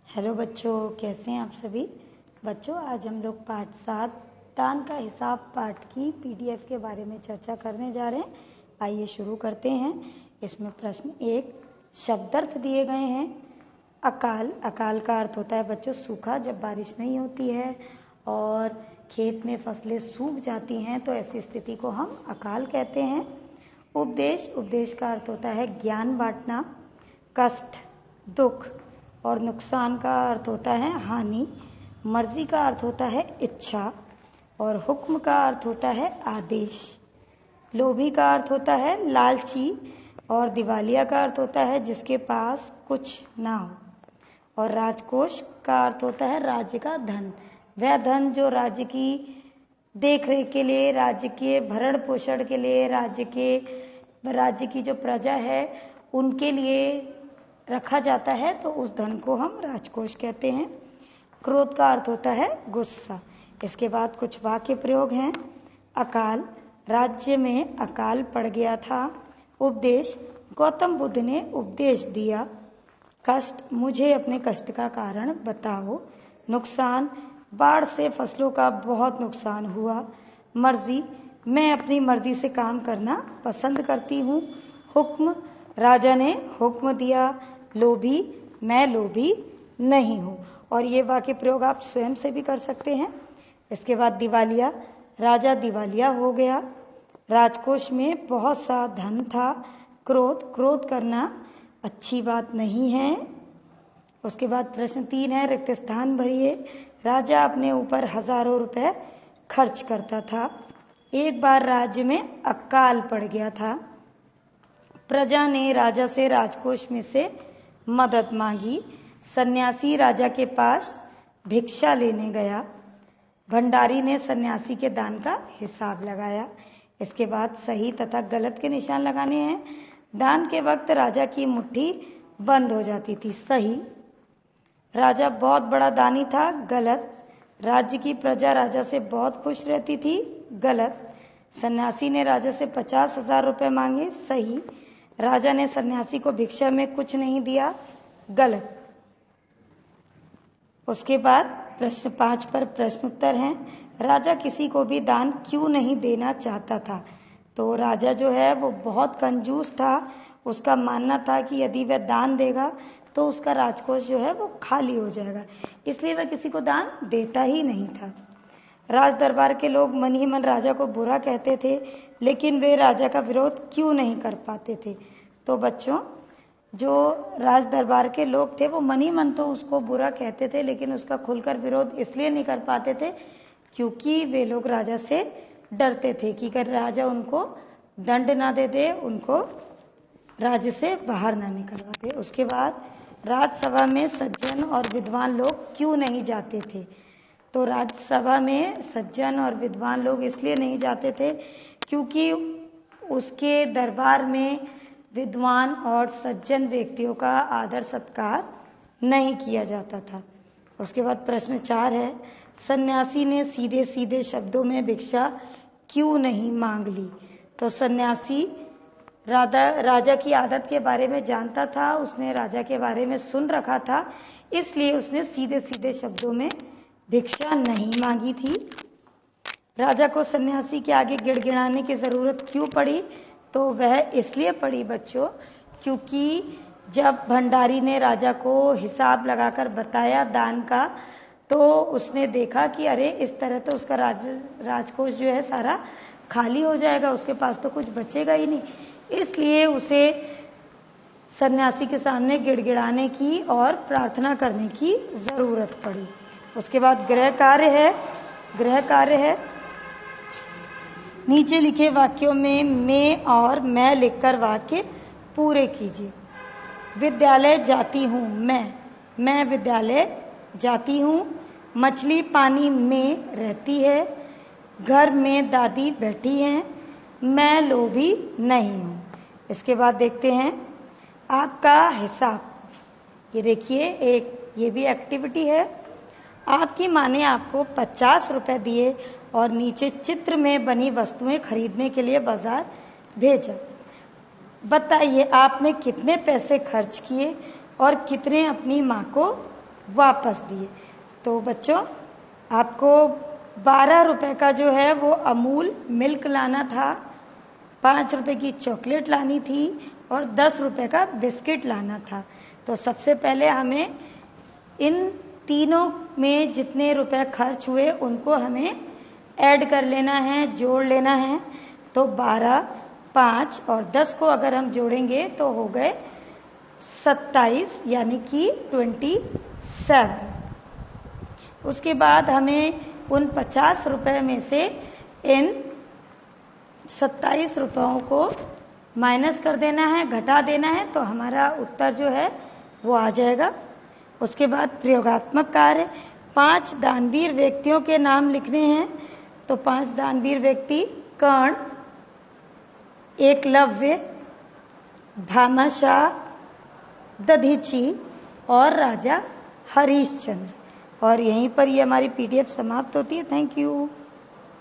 Hello बच्चों, कैसे हैं आप सभी। बच्चों, आज हम लोग पाठ 7 दान का हिसाब पाठ की पीडीएफ के बारे में चर्चा करने जा रहे हैं। आइए शुरू करते हैं। इसमें प्रश्न 1 शब्दार्थ दिए गए हैं। अकाल, अकाल का अर्थ होता है बच्चों सूखा। जब बारिश नहीं होती है और खेत में फसलें सूख जाती हैं तो ऐसी स्थिति को हम अकाल कहते हैं। उपदेश, उपदेश का अर्थ होता है ज्ञान बांटना। कष्ट, दुख और नुकसान का अर्थ होता है हानि। मर्जी का अर्थ होता है इच्छा और हुक्म का अर्थ होता है आदेश। लोभी का अर्थ होता है लालची और दिवालिया का अर्थ होता है जिसके पास कुछ ना हो। और राजकोष का अर्थ होता है राज्य का धन, वह धन जो राज्य की देख रेख के लिए, राज्य के भरण पोषण के लिए, राज्य की जो प्रजा है उनके लिए रखा जाता है, तो उस धन को हम राजकोष कहते हैं। क्रोध का अर्थ होता है गुस्सा। इसके बाद कुछ वाक्य प्रयोग हैं। अकाल, राज्य में अकाल पड़ गया था। उपदेश, गौतम बुद्ध ने उपदेश दिया। कष्ट, मुझे अपने कष्ट का कारण बताओ। नुकसान, बाढ़ से फसलों का बहुत नुकसान हुआ। मर्जी, मैं अपनी मर्जी से काम करना पसंद करती हूँ। हुक्म, राजा ने हुक्म दिया। लोभी, मैं लोभी नहीं हूँ। और ये वाक्य प्रयोग आप स्वयं से भी कर सकते हैं। इसके बाद दिवालिया, राजा दिवालिया हो गया। राजकोष में बहुत सा धन था। क्रोध, क्रोध करना अच्छी बात नहीं है। उसके बाद प्रश्न 3 है रिक्त स्थान भरिए। राजा अपने ऊपर हजारों रुपए खर्च करता था। एक बार राज्य में अकाल पड़ गया था। प्रजा ने राजा से राजकोष में से मदद मांगी। सन्यासी राजा के पास भिक्षा लेने गया। भंडारी ने सन्यासी के दान का हिसाब लगाया। इसके बाद सही तथा गलत के निशान लगाने हैं। दान के वक्त राजा की मुट्ठी बंद हो जाती थी। सही। राजा बहुत बड़ा दानी था। गलत। राज्य की प्रजा राजा से बहुत खुश रहती थी। गलत। सन्यासी ने राजा से 50,000 रुपए मांगे। सही। राजा ने सन्यासी को भिक्षा में कुछ नहीं दिया। गलत। उसके बाद प्रश्न 5 पर प्रश्न उत्तर हैं। राजा किसी को भी दान क्यों नहीं देना चाहता था? तो राजा जो है वो बहुत कंजूस था। उसका मानना था कि यदि वह दान देगा तो उसका राजकोष जो है वो खाली हो जाएगा, इसलिए वह किसी को दान देता ही नहीं था। राज दरबार के लोग मन ही मन राजा को बुरा कहते थे, लेकिन वे राजा का विरोध क्यों नहीं कर पाते थे? तो बच्चों, जो राज दरबार के लोग थे वो मन ही मन तो उसको बुरा कहते थे, लेकिन उसका खुलकर विरोध इसलिए नहीं कर पाते थे क्योंकि वे लोग राजा से डरते थे कि अगर राजा उनको दंड ना दे दे, उनको राज्य से बाहर ना निकलवा दे। उसके बाद राज्यसभा में सज्जन और विद्वान लोग क्यों नहीं जाते थे? तो राज्यसभा में सज्जन और विद्वान लोग इसलिए नहीं जाते थे क्योंकि उसके दरबार में विद्वान और सज्जन व्यक्तियों का आदर सत्कार नहीं किया जाता था। उसके बाद प्रश्न 4 है सन्यासी ने सीधे सीधे शब्दों में भिक्षा क्यों नहीं मांग ली? तो सन्यासी राजा की आदत के बारे में जानता था, उसने राजा के बारे में सुन रखा था, इसलिए उसने सीधे सीधे शब्दों में भिक्षा नहीं मांगी थी। राजा को सन्यासी के आगे गिड़गिड़ाने की जरूरत क्यों पड़ी? तो वह इसलिए पड़ी बच्चों क्योंकि जब भंडारी ने राजा को हिसाब लगाकर बताया दान का, तो उसने देखा कि अरे इस तरह तो उसका राजकोष जो है सारा खाली हो जाएगा, उसके पास तो कुछ बचेगा ही नहीं, इसलिए उसे सन्यासी के सामने गिड़गिड़ाने की और प्रार्थना करने की जरूरत पड़ी। उसके बाद गृह कार्य है। नीचे लिखे वाक्यों में मैं और मैं लिखकर वाक्य पूरे कीजिए। विद्यालय जाती हूँ, मैं विद्यालय जाती हूँ। मछली पानी में रहती है। घर में दादी बैठी हैं। मैं लोभी नहीं हूँ। इसके बाद देखते हैं आपका हिसाब। ये देखिए, ये भी एक्टिविटी है। आपकी माँ ने आपको 50 रुपए दिए और नीचे चित्र में बनी वस्तुएं खरीदने के लिए बाजार भेजा। बताइए आपने कितने पैसे खर्च किए और कितने अपनी माँ को वापस दिए। तो बच्चों आपको 12 रुपए का जो है वो अमूल मिल्क लाना था, 5 रुपए की चॉकलेट लानी थी और 10 रुपए का बिस्किट लाना था। तो सबसे पहले हमें इन तीनों में जितने रुपए खर्च हुए उनको हमें ऐड कर लेना है, जोड़ लेना है। तो 12, 5 और 10 को अगर हम जोड़ेंगे तो हो गए 27 यानी कि 27। उसके बाद हमें उन 50 रुपए में से इन 27 रुपयों को माइनस कर देना है, घटा देना है, तो हमारा उत्तर जो है वो आ जाएगा। उसके बाद प्रयोगात्मक कार्य, 5 दानवीर व्यक्तियों के नाम लिखने हैं। तो 5 दानवीर व्यक्ति कर्ण, एकलव्य, भामाशाह, दधीची और राजा हरिश्चंद्र। और यहीं पर ये हमारी PDF समाप्त होती है। Thank you.